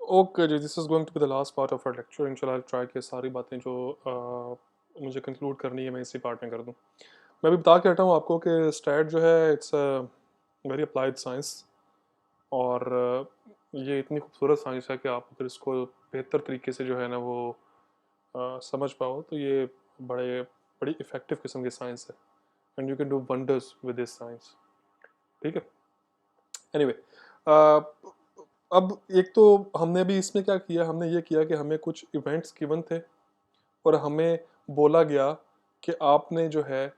Okay जी, this is going to be the last part of our lecture. इंशाल्लाह try कि सारी बातें जो मुझे कंक्लूड करनी है मैं इसी पार्ट में कर दूँ। मैं अभी बता के हटा हूँ आपको कि स्टैट जो है इट्स वेरी अप्लाइड साइंस, और ये इतनी खूबसूरत साइंस है कि आप अगर इसको बेहतर तरीके से जो है ना वो समझ पाओ तो ये बड़े बड़ी इफ़ेक्टिव किस्म की साइंस है, and you can do wonders with this science. ठीक है। एनीवे, अब एक तो हमने अभी इसमें क्या किया, हमने ये किया कि हमें कुछ इवेंट्स गिवन थे और हमें बोला गया कि आपने जो है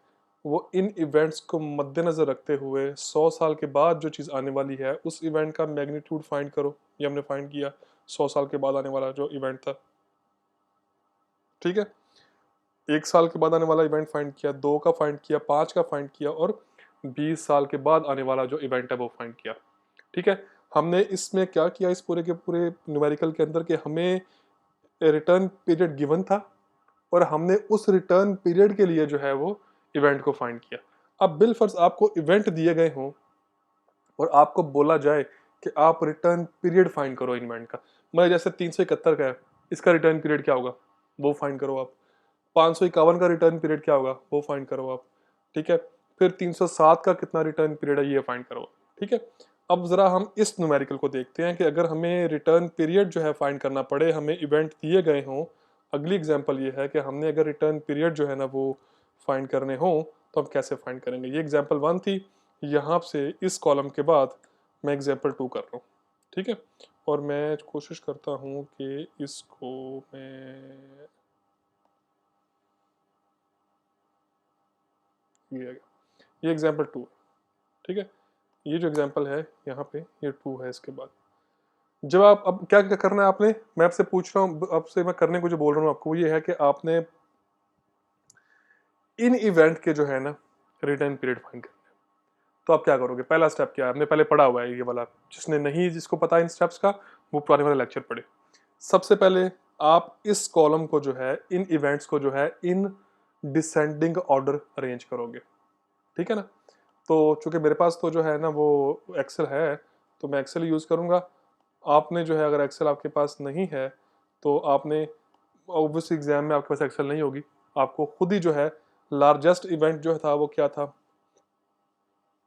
वो इन इवेंट्स को मद्देनज़र रखते हुए 100 साल के बाद जो चीज़ आने वाली है उस इवेंट का मैग्नीट्यूड फाइंड करो। ये हमने फाइंड किया, 100 साल के बाद आने वाला जो इवेंट था। ठीक है। 1 साल के बाद आने वाला इवेंट फाइंड किया, 2 का फाइंड किया, 5 का फाइंड किया, और 20 साल के बाद आने वाला जो इवेंट है वो फाइंड किया। ठीक है। हमने इसमें क्या किया, इस पूरे के पूरे न्यूमेरिकल के अंदर, कि हमें रिटर्न पीरियड गिवन था और हमने उस रिटर्न पीरियड के लिए जो है वो इवेंट को फाइंड किया। अब बिलफर्ज आपको इवेंट दिए गए हों और आपको बोला जाए कि आप रिटर्न पीरियड फाइंड करो इवेंट का। मैं जैसे 371 का है, इसका रिटर्न पीरियड क्या होगा वो फाइंड करो आप। 551 का रिटर्न पीरियड क्या होगा वो फाइंड करो आप। ठीक है। फिर 307 का कितना रिटर्न पीरियड है ये फाइंड करो। ठीक है। अब जरा हम इस न्यूमेरिकल को देखते हैं कि अगर हमें रिटर्न पीरियड जो है फाइंड करना पड़े, हमें इवेंट दिए गए हों। अगली एग्जांपल ये है कि हमने अगर रिटर्न पीरियड जो है ना वो फाइंड करने हों तो हम कैसे फाइंड करेंगे। ये एग्जांपल 1 थी। यहाँ से इस कॉलम के बाद मैं एग्जांपल 2 कर रहा हूँ। ठीक है। और मैं कोशिश करता हूँ कि इसको मैं ये एग्जांपल 2 है। ठीक है। ये जो एग्जांपल है यहाँ पे ये 2 है। इसके बाद जब आप अब क्या क्या करना है आपने, मैं आपसे पूछ रहा हूँ, आपसे मैं करने को जो बोल रहा हूँ आपको वो ये है कि आपने इन इवेंट के जो है ना रिटर्न पीरियड फाइंड करना है। तो आप क्या करोगे, पहला स्टेप क्या है, आपने पहले पढ़ा हुआ है ये वाला। जिसने नहीं, जिसको पता है इन स्टेप्स का, वो पुराने वाले लेक्चर पढ़े। सबसे पहले आप इस कॉलम को जो है, इन इवेंट्स को जो है इन डिसेंडिंग ऑर्डर अरेंज करोगे। ठीक है ना। तो चूंकि मेरे पास तो जो है ना वो एक्सेल है तो मैं एक्सेल यूज़ करूँगा। आपने जो है अगर एक्सेल आपके पास नहीं है तो आपने ऑब्वियस एग्जाम में आपके पास एक्सेल नहीं होगी, आपको खुद ही जो है लार्जेस्ट इवेंट जो था वो क्या था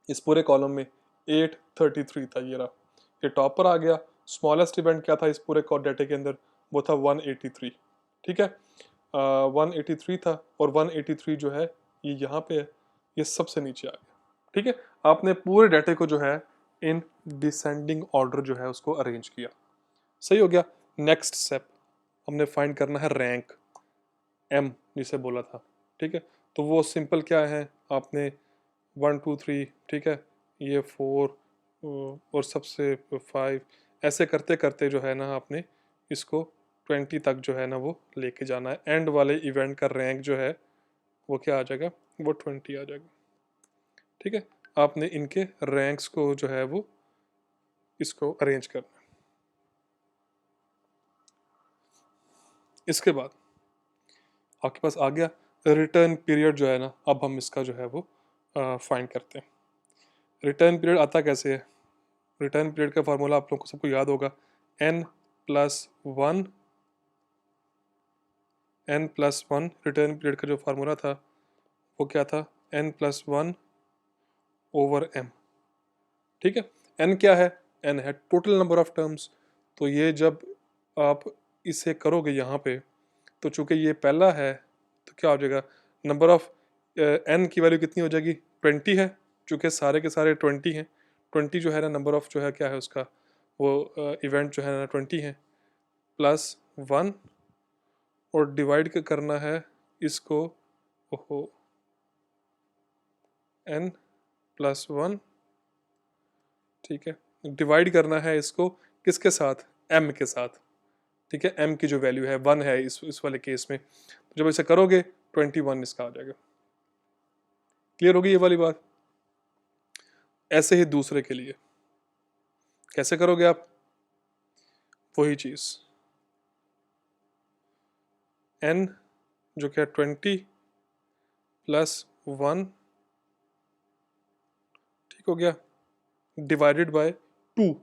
इस पूरे कॉलम में, 833 था। ये रहा, ये टॉप पर आ गया। स्मॉलेस्ट इवेंट क्या था इस पूरे डाटे के अंदर, वो था 183। ठीक है। 183 था, और 183 जो है ये यहाँ पे है, ये सबसे नीचे आ गया। ठीक है। आपने पूरे डाटे को जो है इन डिसेंडिंग ऑर्डर जो है उसको अरेंज किया। सही हो गया। नेक्स्ट स्टेप हमने फाइंड करना है रैंक, एम जिसे बोला था। ठीक है। तो वो सिंपल क्या है, आपने 1 2 3, ठीक है, ये 4 और सबसे 5, ऐसे करते करते जो है ना आपने इसको 20 तक जो है ना वो लेके जाना है। एंड वाले इवेंट का रैंक जो है वो क्या आ जाएगा, वो 20 आ जाएगा। ठीक है। आपने इनके रैंक्स को जो है वो इसको अरेंज करना है। इसके बाद आपके पास आ गया रिटर्न पीरियड जो है ना, अब हम इसका जो है वो फाइंड करते हैं। रिटर्न पीरियड आता कैसे है, रिटर्न पीरियड का फार्मूला आप लोगों को सबको याद होगा, n+1, n+1 रिटर्न पीरियड का जो फार्मूला था वो क्या था, n+1/m। ठीक है। n क्या है, n है टोटल नंबर ऑफ टर्म्स। तो ये जब आप इसे करोगे यहाँ पे, तो चूंकि ये पहला है तो क्या हो जाएगा, नंबर ऑफ n की वैल्यू कितनी हो जाएगी, 20 है। चूंकि सारे के सारे 20 हैं, 20 जो है ना नंबर ऑफ जो है क्या है उसका, वो इवेंट जो है ना 20 है, +1, और डिवाइड करना है इसको, ओहो, n+1। ठीक है। डिवाइड करना है इसको किसके साथ, m के साथ। ठीक है। m की जो वैल्यू है 1 है इस वाले केस में, तो जब इसे करोगे 21 इसका आ जाएगा। क्लियर होगी ये वाली बात। ऐसे ही दूसरे के लिए कैसे करोगे आप, वही चीज, n जो क्या 20+1, ठीक हो गया, डिवाइडेड बाय 2।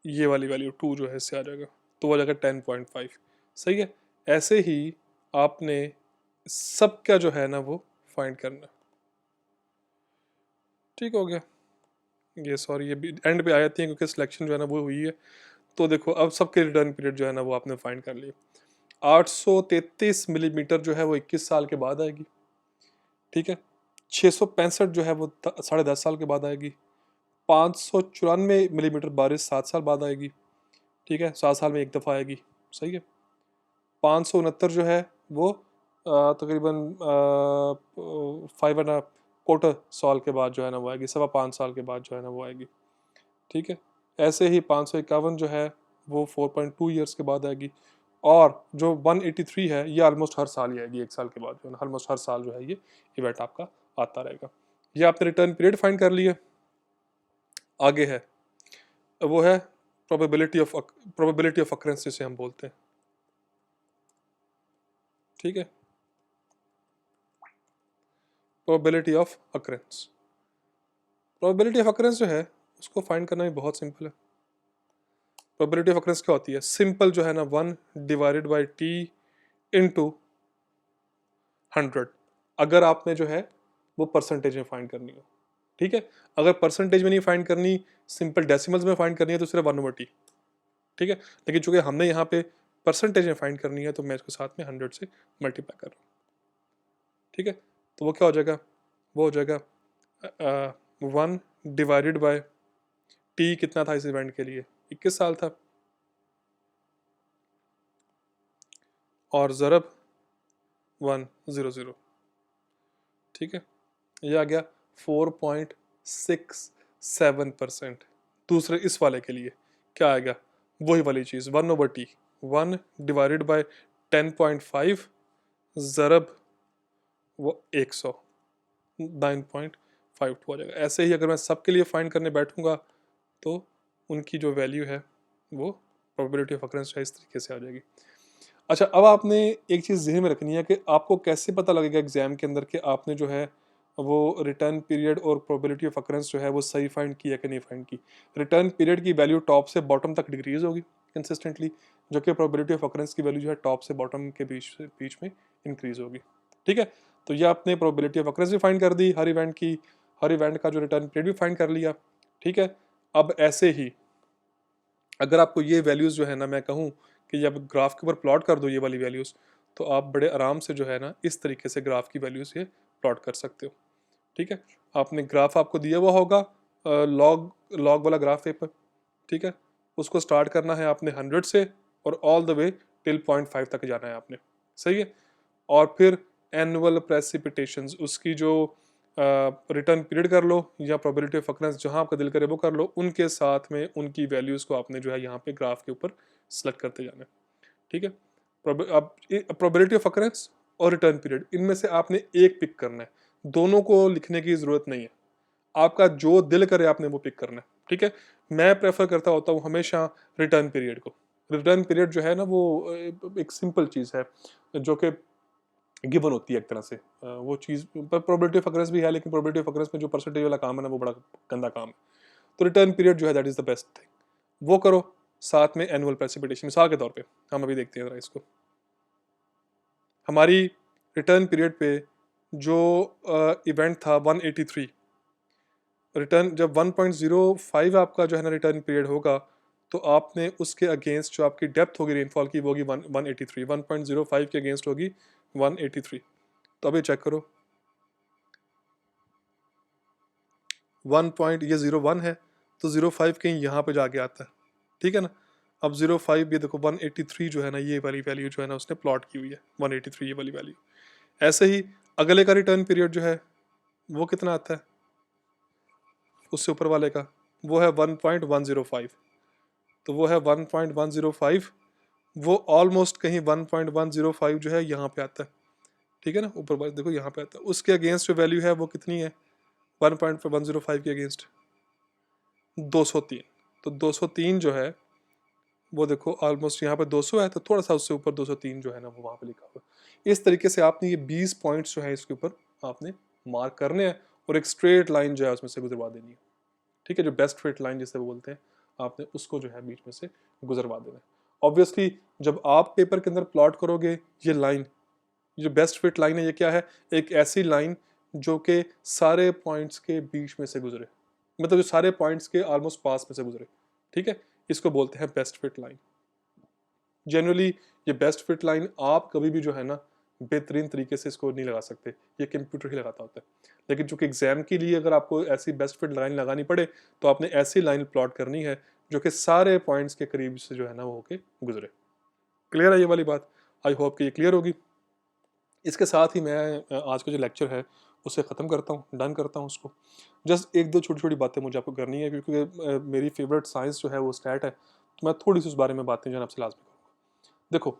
ये वाली वैल्यू 2 जो है इससे आ जाएगा, तो वो आ जाएगा 10.5। सही है। ऐसे ही आपने सब क्या जो है ना वो फाइंड करना। ठीक हो गया। ये सॉरी ये भी एंड पे आ जाती है क्योंकि सिलेक्शन जो है ना वो हुई है। तो देखो अब सबके रिटर्न पीरियड जो है ना वो आपने फाइंड कर लिए। 833 मिलीमीटर जो है वो 21 साल के बाद आएगी। ठीक है। 665 जो है वो 10.5 साल के बाद आएगी। 594 मिलीमीटर बारिश 7 साल बाद आएगी। ठीक है, 7 साल में एक दफ़ा आएगी। सही है। 569 जो है वो तकरीबन 5.25 साल के बाद जो है ना वो आएगी, 5.25 साल के बाद जो है ना वो आएगी। ठीक है। ऐसे ही 551 जो है वो 4.2 ईयर्स के बाद आएगी। और जो 183 है ये ऑलमोस्ट हर साल ही आएगी, 1 साल के बाद जो है ना, ऑलमोस्ट हर साल जो है ये इवेंट आपका आता रहेगा। ये आपने रिटर्न पीरियड फाइंड कर लिया। आगे है वो है प्रोबेबिलिटी ऑफ अकरेंस जिसे हम बोलते हैं। ठीक है। Probability of occurrence, probability of occurrence जो है उसको फाइंड करना भी बहुत सिंपल है। प्रोबेबिलिटी ऑफ अकरेंस क्या होती है? सिंपल जो है ना 1 डिवाइडेड बाई टी इंटू 100, अगर आपने जो है वो परसेंटेज में फाइंड करनी हो। ठीक है। अगर परसेंटेज में नहीं फाइंड करनी, सिंपल डेसिमल्स में फाइंड करनी है तो सिर्फ 1/t। ठीक है। लेकिन चूंकि हमने यहाँ पे परसेंटेज में फाइंड करनी है तो मैं इसको साथ में 100 से मल्टीप्लाई कर रहा हूँ। ठीक है। तो वो क्या हो जाएगा? वो हो जाएगा 1 डिवाइडेड बाय टी कितना था इस इवेंट के लिए? 21 साल था। और ज़रब 100। ठीक है। ये आ गया 4.67%। दूसरे इस वाले के लिए क्या आएगा? वही वाली चीज़ 1/t, 1 डिवाइडेड बाय 10.5 ज़रब वो 100, 9.52 आ जाएगा। ऐसे ही अगर मैं सबके लिए फाइंड करने बैठूंगा तो उनकी जो वैल्यू है वो प्रोबेबिलिटी ऑफ अकरेंस है इस तरीके से आ जाएगी। अच्छा, अब आपने एक चीज़ ज़हन में रखनी है कि आपको कैसे पता लगेगा एग्जाम के अंदर कि आपने जो है वो रिटर्न पीरियड और प्रोबेबिलिटी ऑफ अकरेंस जो है वो सही फाइंड की है कि नहीं फाइंड की। रिटर्न पीरियड की वैल्यू टॉप से बॉटम तक डिक्रीज होगी कंसिस्टेंटली, जो कि प्रोबेबिलिटी ऑफ अकरेंस की वैल्यू जो है टॉप से बॉटम के बीच में इंक्रीज होगी। ठीक है। तो ये आपने प्रोबेबिलिटी ऑफ अकरेंस भी फाइंड कर दी हर इवेंट की, हर इवेंट का जो रिटर्न पीरियड भी फाइंड कर लिया। ठीक है। अब ऐसे ही अगर आपको ये वैल्यूज़ जो है ना मैं कहूँ कि जब ग्राफ के ऊपर प्लॉट कर दो ये वाली वैल्यूज़, तो आप बड़े आराम से जो है ना इस तरीके से ग्राफ की वैल्यूज़ ये प्लॉट कर सकते हो। ठीक है। आपने ग्राफ आपको दिया हुआ होगा लॉग लॉग वाला ग्राफ पेपर। ठीक है। उसको स्टार्ट करना है आपने 100 से और ऑल द वे टिल 0.5 तक जाना है आपने। सही है। और फिर एनुअल प्रेसिपिटेशंस उसकी जो रिटर्न पीरियड कर लो या प्रोबेबिलिटी ऑफ अकरेंस जहाँ आपका दिल करे वो कर लो, उनके साथ में उनकी वैल्यूज़ को आपने जो है यहाँ पे ग्राफ के ऊपर सेलेक्ट करते जाना है। ठीक है। अब प्रोबेबिलिटी ऑफ अकरेंस और रिटर्न पीरियड इनमें से आपने एक पिक करना है, दोनों को लिखने की ज़रूरत नहीं है। आपका जो दिल करे आपने वो पिक करना है। ठीक है। मैं प्रेफर करता होता हूँ हमेशा रिटर्न पीरियड को। रिटर्न पीरियड जो है ना वो एक सिंपल चीज़ है जो कि गिवन होती है एक तरह से। वो चीज़ पर प्रोबेबिलिटी ऑफ अकरेंस भी है, लेकिन प्रोबेबिलिटी ऑफ अकरेंस में जो परसेंटेज वाला काम है ना वो बड़ा गंदा काम है। तो रिटर्न पीरियड जो है that is the best thing, वो करो। साथ में एनुअल प्रेसिपिटेशन मिसाल के तौर पे हम अभी देखते हैं इसको। हमारी रिटर्न पीरियड पे जो इवेंट था 183, रिटर्न जब 1.05 आपका जो है ना रिटर्न पीरियड होगा तो आपने उसके अगेंस्ट जो आपकी डेप्थ होगी रेनफॉल की वो होगी 183, 1.05 के अगेंस्ट होगी 183। तो अभी चेक करो 1 पॉइंट ये 01 है तो 05 कहीं यहाँ पे जाके आता है। ठीक है ना। अब 05 ये देखो 183 जो है ना ये वाली वैल्यू जो है ना उसने प्लॉट की हुई है 183 ये वाली वैल्यू। ऐसे ही अगले का रिटर्न पीरियड जो है वो कितना आता है उससे ऊपर वाले का, वो है 1.105। तो वो है 1.105, वो ऑलमोस्ट कहीं 1.105 जो है यहाँ पे आता है। ठीक है ना। ऊपर वाले देखो यहाँ पे आता है, उसके अगेंस्ट जो वैल्यू है वो कितनी है 1.105 के अगेंस्ट 203। तो 203 जो है वो देखो ऑलमोस्ट यहाँ पे 200 है तो थोड़ा सा उससे ऊपर 203 जो है ना वो वहाँ पे लिखा हुआ है। इस तरीके से आपने ये 20 पॉइंट्स जो है इसके ऊपर आपने मार्क करने हैं और एक स्ट्रेट लाइन जो है उसमें से गुजरवा देनी है। ठीक है। जो बेस्ट फिट लाइन जिसे वो बोलते हैं आपने उसको जो है बीच में से गुजरवा देना है। ऑब्वियसली जब आप पेपर के अंदर प्लॉट करोगे, ये लाइन, जो बेस्ट फिट लाइन है, ये क्या है? एक ऐसी लाइन जो कि सारे पॉइंट्स के बीच में से गुजरे, मतलब जो सारे पॉइंट्स के ऑलमोस्ट पास में से गुजरे, ठीक है, इसको बोलते हैं बेस्ट फिट लाइन। जनरली ये बेस्ट फिट लाइन आप कभी भी जो है ना बेहतरीन तरीके से इसको नहीं लगा सकते, ये कंप्यूटर ही लगाता होता है। लेकिन चूंकि एग्जाम के लिए अगर आपको ऐसी बेस्ट फिट लाइन लगानी पड़े तो आपने ऐसी लाइन प्लॉट करनी है जो कि सारे पॉइंट्स के करीब से जो है ना वो होके गुजरे। क्लियर है ये वाली बात? आई होप कि ये क्लियर होगी। इसके साथ ही मैं आज का जो लेक्चर है उसे ख़त्म करता हूँ, डन करता हूँ उसको। जस्ट एक दो छोटी छोटी बातें मुझे आपको करनी है क्योंकि मेरी फेवरेट साइंस जो है वो स्टैट है, तो मैं थोड़ी सी उस बारे में बातें जो है आपसे लाजमी करूँगा। देखो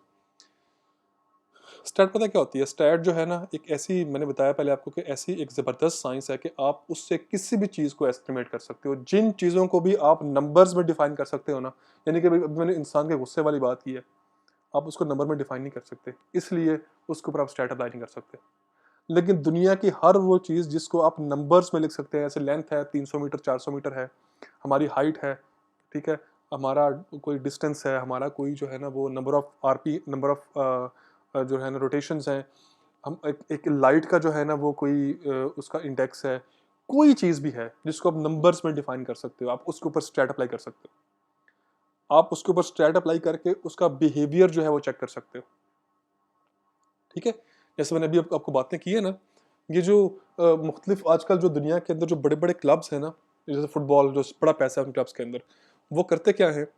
स्टैट पता क्या होती है? स्टैट जो है ना एक ऐसी, मैंने बताया पहले आपको कि ऐसी एक ज़बरदस्त साइंस है कि आप उससे किसी भी चीज़ को एस्टिमेट कर सकते हो। जिन चीज़ों को भी आप नंबर्स में डिफाइन कर सकते हो ना, यानी कि अभी मैंने इंसान के गुस्से वाली बात की है, आप उसको नंबर में डिफाइन नहीं कर सकते, इसलिए उसके ऊपर आप स्टैट अप्लाई नहीं कर सकते। लेकिन दुनिया की हर वो चीज़ जिसको आप नंबर्स में लिख सकते हैं, जैसे लेंथ है 300 मीटर 400 मीटर है, हमारी हाइट है, ठीक है, हमारा कोई डिस्टेंस है, हमारा कोई जो है ना वो number of RP, number of जो है ना रोटेशंस हैं, हम एक लाइट का जो है ना वो कोई उसका इंडेक्स है, कोई चीज़ भी है जिसको आप नंबर्स में डिफाइन कर सकते हो, आप उसके ऊपर स्टैट अप्लाई कर सकते हो। आप उसके ऊपर स्टैट अप्लाई करके उसका बिहेवियर जो है वो चेक कर सकते हो, ठीक है। जैसे मैंने अभी आपको बातें की है ना, ये जो मुख्तलिफ आजकल जो दुनिया के अंदर जो बड़े बड़े क्लब्स हैं ना, जैसे फुटबॉल जो बड़ा पैसा है उन क्लब्स के अंदर, वो करते क्या है,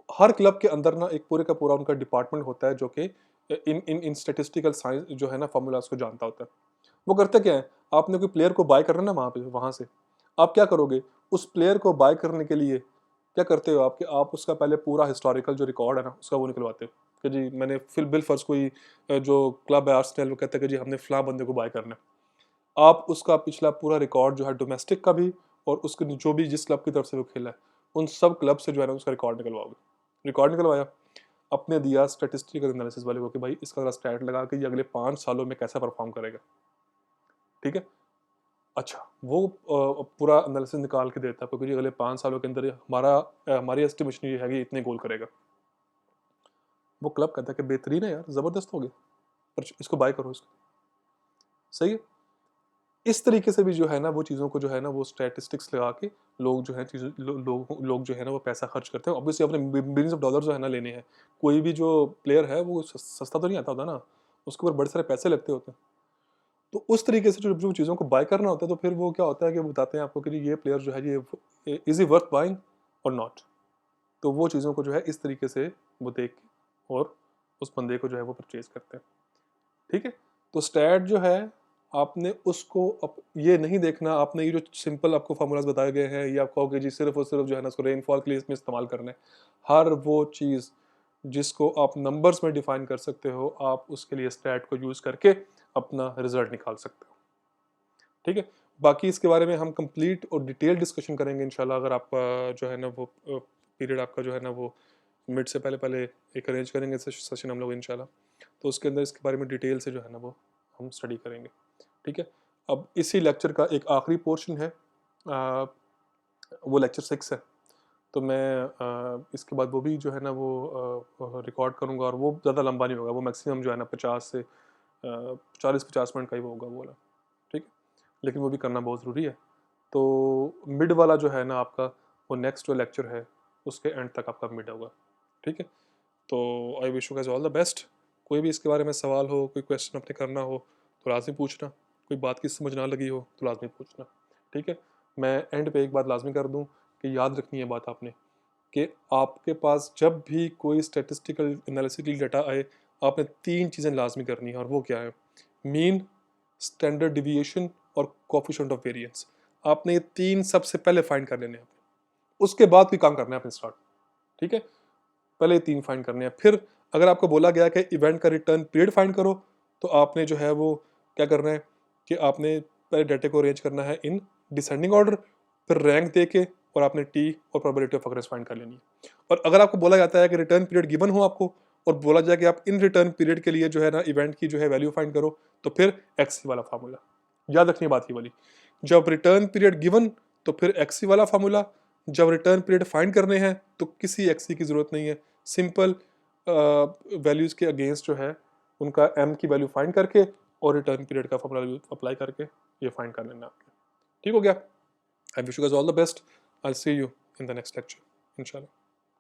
हर क्लब के अंदर ना एक पूरे का पूरा उनका डिपार्टमेंट होता है जो कि इन इन इन स्टेटिस्टिकल साइंस जो है ना फार्मूलाज को जानता होता है। वो करते क्या है, आपने कोई प्लेयर को बाय करना है ना वहाँ पे, वहाँ से आप क्या करोगे, उस प्लेयर को बाय करने के लिए क्या करते हो आप कि आप उसका पहले पूरा हिस्टोरिकल जो रिकॉर्ड है ना उसका वो निकलवाते हो कि जी मैंने फिल बिल फर्ज कोई जो क्लब है आर्सेनल, वो कहता है कि जी हमने फलां बंदे को बाय करना है। आप उसका पिछला पूरा रिकॉर्ड जो है डोमेस्टिक का भी और उसके जो भी जिस क्लब की तरफ से वो खेला है उन सब क्लब से जो है ना उसका रिकॉर्ड निकलवाओगे। रिकॉर्ड निकलवाया, अपने दिया स्टेटिस्टिकल एनालिसिस वाले को कि भाई इसका स्टैट लगा कि ये अगले 5 सालों में कैसा परफॉर्म करेगा, ठीक है। अच्छा वो पूरा एनालिसिस निकाल के देता है आपको कि जी अगले 5 सालों के अंदर हमारी एस्टिमेशन ये है कि इतने गोल करेगा। वो क्लब कहता है कि बेहतरीन है यार, ज़बरदस्त हो गया, पर इसको बाय करो इसको, सही है। इस तरीके से भी जो है ना वो चीज़ों को जो है ना वो स्टैटिस्टिक्स लगा के लोग जो है चीज़ें लोग जो है ना वो पैसा खर्च करते हैं। ऑब्वियसली अपने बिलियंस ऑफ डॉलर जो है ना लेने हैं, कोई भी जो प्लेयर है वो सस्ता तो नहीं आता होता ना, उसके ऊपर बड़े सारे पैसे लगते होते हैं। तो उस तरीके से जो जो चीज़ों को बाय करना होता है तो फिर वो क्या होता है कि वो बताते हैं आपको कि ये प्लेयर जो है ये इज ही वर्थ बाइंग और नॉट। तो वो चीज़ों को जो है इस तरीके से वो देख के और उस बंदे को जो है वो परचेज करते हैं, ठीक है। तो स्टैट जो है आपने उसको ये नहीं देखना, आपने ये जो सिंपल आपको फार्मूलाज बताए गए हैं ये आप कहोगे जी सिर्फ और सिर्फ जो है ना उसको रेनफॉल के लिए इसमें इस्तेमाल करना है। हर वो चीज़ जिसको आप नंबर्स में डिफाइन कर सकते हो आप उसके लिए स्टैट को यूज़ करके अपना रिजल्ट निकाल सकते हो, ठीक है। बाकी इसके बारे में हम कंप्लीट और डिटेल डिस्कशन करेंगे इंशाल्लाह, अगर आपका जो है ना वो पीरियड आपका जो है ना वो मिड से पहले पहले एक अरेंज करेंगे सेशन हम लोग इंशाल्लाह। तो उसके अंदर इसके बारे में डिटेल से जो है ना वो हम स्टडी करेंगे, ठीक है। अब इसी लेक्चर का एक आखिरी पोर्शन है, वो लेक्चर 6 है। तो मैं इसके बाद वो भी जो है ना वो रिकॉर्ड करूँगा और वो ज़्यादा लंबा नहीं होगा, वो मैक्सिमम जो है ना 50 से 40-50 मिनट का ही वो होगा वो वाला, ठीक है। लेकिन वो भी करना बहुत ज़रूरी है। तो मिड वाला जो है ना आपका वो नेक्स्ट जो लेक्चर है उसके एंड तक आपका मिड होगा, ठीक है। तो I wish you guys all the best. कोई भी इसके बारे में सवाल हो, कोई क्वेश्चन अपने करना हो तो लाजमी पूछना, कोई बात की समझ ना लगी हो तो लाजमी पूछना, ठीक है। मैं एंड पे एक बात लाजमी कर दूं कि याद रखनी है बात आपने कि आपके पास जब भी कोई स्टेटिस्टिकल एनालिटिकल डाटा आए आपने 3 चीज़ें लाजमी करनी है, और वो क्या है? मीन, स्टैंडर्ड डिविएशन और कोफिशिएंट ऑफ वेरिएंस। आपने ये 3 सबसे पहले फाइंड कर लेने हैं, उसके बाद कोई काम करना है अपने स्टार्ट, ठीक है। पहले 3 फाइंड करने हैं, फिर अगर आपको बोला गया कि इवेंट का रिटर्न पीरियड फाइंड करो तो आपने जो है वो क्या करना है कि आपने पहले डाटा को अरेंज करना है इन डिसेंडिंग ऑर्डर, फिर रैंक दे के और आपने टी और प्रोबेबिलिटी ऑफ अकरेंस फाइंड कर लेनी है। और अगर आपको बोला जाता है कि रिटर्न पीरियड गिवन हो आपको और बोला जाए कि आप इन रिटर्न पीरियड के लिए जो है ना इवेंट की जो है वैल्यू फाइंड करो, तो फिर एक्स वाला फार्मूला याद रखनी बात ये वाली। जब रिटर्न पीरियड गिवन तो फिर एक्स वाला फार्मूला, जब रिटर्न पीरियड फाइंड करने हैं तो किसी एक्सी की ज़रूरत नहीं है, सिंपल वैल्यूज़ के अगेंस्ट जो है उनका एम की वैल्यू फाइंड करके और रिटर्न पीरियड का फॉर्मूला अप्लाई करके ये फाइंड कर लेना आपने। ठीक हो गया? I wish you guys all the best. I will see you in the next lecture इंशाल्लाह।